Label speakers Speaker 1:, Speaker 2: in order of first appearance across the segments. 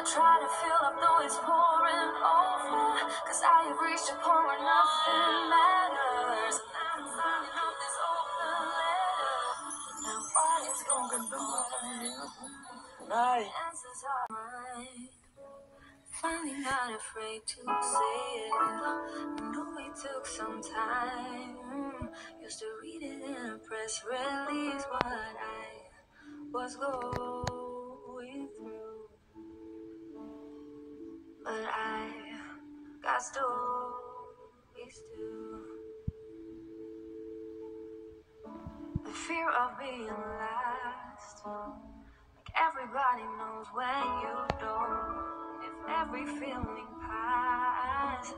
Speaker 1: try to fill up though it's pouring over, 'cause I have reached a point where nothing matters. I'm signing off this open letter. Now what is going on? Answers are mine. Finally not afraid to say it. Knew it took some time. Used to read it in a press release what I was going through, but I got stories too. The fear of being last, like everybody knows when you don't. If every feeling passed,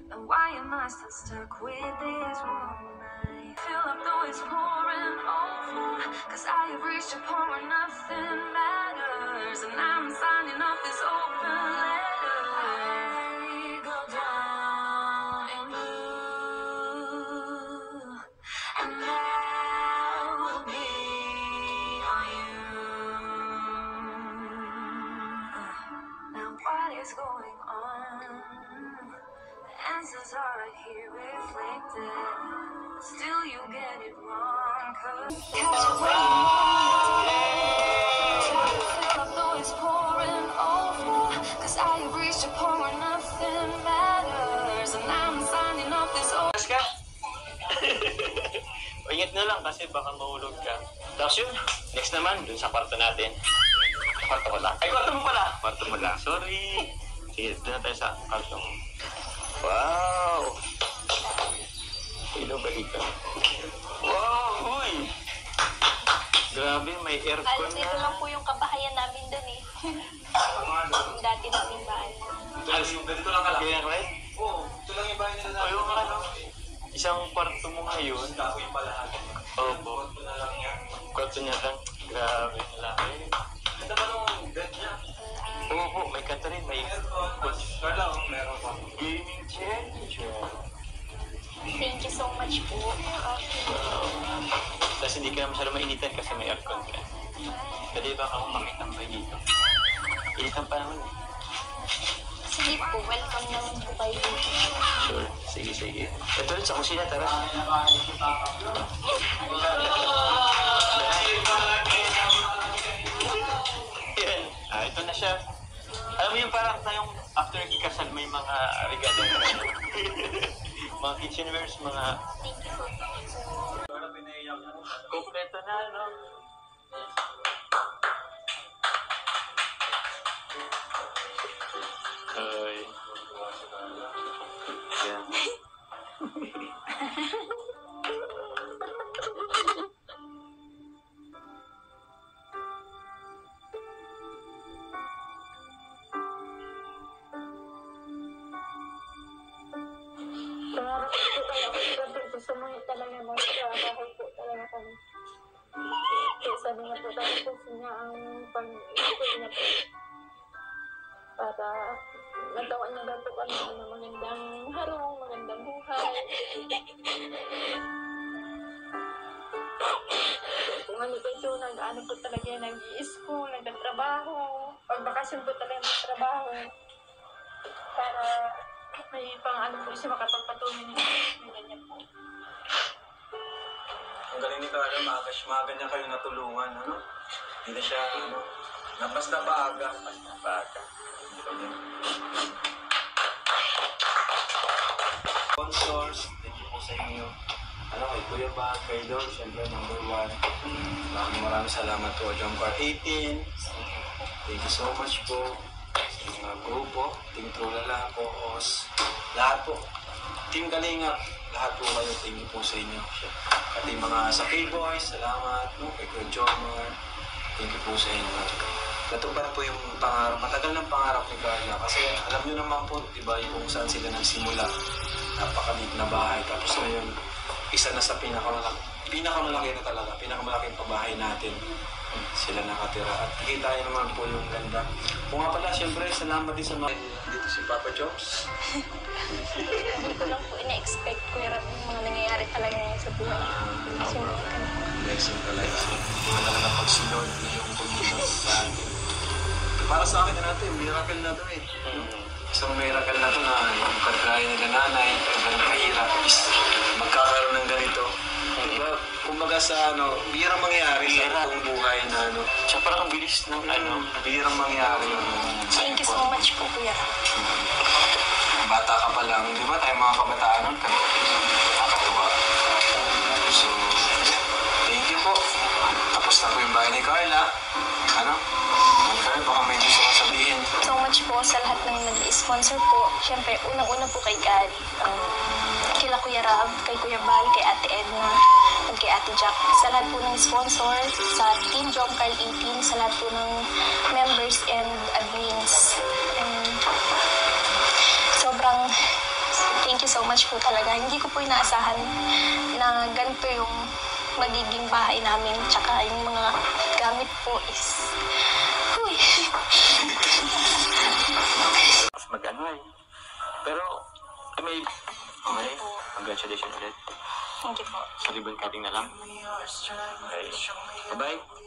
Speaker 1: then why am I still stuck with this one night? Fill up though it's pouring over, 'cause I have reached a point where nothing matters, and I'm signing off this open letter. I go down in blue, and that will be on you. Now what is going on? The answers are right here reflected. Still you get it wrong, 'cause catch it when you want it. Try to fill up though it's pouring over, 'cause I have reached a point where nothing matters, and I'm signing off this open.
Speaker 2: Ka? Ingat na lang kasi baka mahulog ka. Tapos yun, next naman, dun sa kwarto natin. Kwarto ko lang. Ay, kwarto mo pala. Kwarto mo lang. Sorry. Sige, dun na tayo sa kwarto mo. Wow! Hello, balita. Wow! Uy! Grabe, may aircon na.
Speaker 3: Dito lang po yung kabahayan namin dun eh. Yung dati namin bahay.
Speaker 2: Yung ganito lang ka lang? Kaya right?
Speaker 4: Oo, ito lang yung bahay nila namin.
Speaker 2: Ayun nga, no? Isang kwarto mo ngayon.
Speaker 4: Ako yung palahan.
Speaker 2: Opo.
Speaker 4: Ito na lang yan.
Speaker 2: Kwarto niya lang. Grabe, malaki.
Speaker 4: Ito ba nung bed niya?
Speaker 2: Oo po, may kanta rin, may
Speaker 4: Carla, meron pa.
Speaker 2: gaming chair.
Speaker 3: Thank you so much po.
Speaker 2: Tapos hindi ka na masyado mainitan kasi may aircon ka. Pwede ba akong makitang kayo dito? Initan pa naman eh.
Speaker 3: Sige po, welcome naman po kayo dito.
Speaker 2: Sure, sige, sige. Ito rin sa kusina, tara. Yan, ito na siya. Alam mo yung parang tayong after ikasal may mga regalo. Mga kitchenwares, mga...
Speaker 3: Thank you so much.
Speaker 2: Kompleto na, no? Ay. Yan.
Speaker 5: Pangarap ko talaga, gusto mo talaga magtrabaho po talaga kami. Kaya sabi nga po talaga po niya ang pag-ibig niya po. Para nagawa niya daw po kami ng magandang harong, magandang buhay. Kung ano po ito, nag-ano po talaga, nag-i-school, nagtatrabaho. Pag bakasyon po talaga nagtatrabaho. Para may pang-ano po siya makapagpatuloy niya. Ganyan po.
Speaker 4: Ang galing ni Carla, maaga niya kayo natulungan, ano? Hindi na siya, ano, napasta baga. Sponsors, thank you po sa inyo. Ano, kay Kuya Bag, kay Lord, siyempre number 1. Maraming salamat po, John Car 18. Thank you so much po sa mga grupo, Team Trulala po, OS, lahat po. Team Kalinga, lahat po kayo, thank you po sa inyo. At yung mga sa K-Boys, salamat, no? Kay Kuya Jomar, thank you po sa inyo. Natupad po yung pangarap, matagal ng pangarap ni Carla. Kasi alam nyo naman po, diba, kung saan sila nagsimula. Napakaliit na bahay. Tapos ngayon, isa na sa pinakamalaki na talaga, pinakamalaking pabahay natin. Sila nakatira. At kita naman po yung ganda. Kung nga pala, siyempre, salamat din sa mga... Dito si Papa Jobs.
Speaker 3: Hindi ko lang po ina-expect ko yung mga nangyayari talaga ngayon sa buhay. So,
Speaker 4: Blessing talaga. Wala na pagsunod yung pagsunod sa atin. para sa akin na ito, miracle na ito eh. Isang miracle na ito na yung kagaya nila nanay, kagaya kahirap is magkakaroon ng ganito. Diba? Kumbaga sa bihirang mangyari sa itong buhay na
Speaker 2: Tsaka parang ang bilis ng
Speaker 4: bihirang mangyari.
Speaker 3: Thank you so much po, Kuya.
Speaker 4: Bata ka pa lang, di ba tayo mga kabataan nun? Nakakatuwa. So, thank you po. Tapos na po yung bahay ni Carla. Carla, baka may gusto kong sabihin.
Speaker 3: So much po sa lahat ng nag-sponsor po. Siyempre, unang-una po kay Gary. Kila Kuya Rab, kay Kuya Bal, kay Ate Edna, at kay Ate Jack. Sa lahat po ng sponsor, sa Team John Carl 18, sa lahat po ng members and admins. Sobrang thank you so much po talaga. Hindi ko po inaasahan na ganito yung magiging bahay namin. Tsaka yung mga gamit po is... Uy!
Speaker 2: Mas mag-ano eh. Pero, may... Okay, congratulations ulit.
Speaker 3: Thank you po.
Speaker 2: Sa ribbon cutting na lang. Okay. Bye-bye.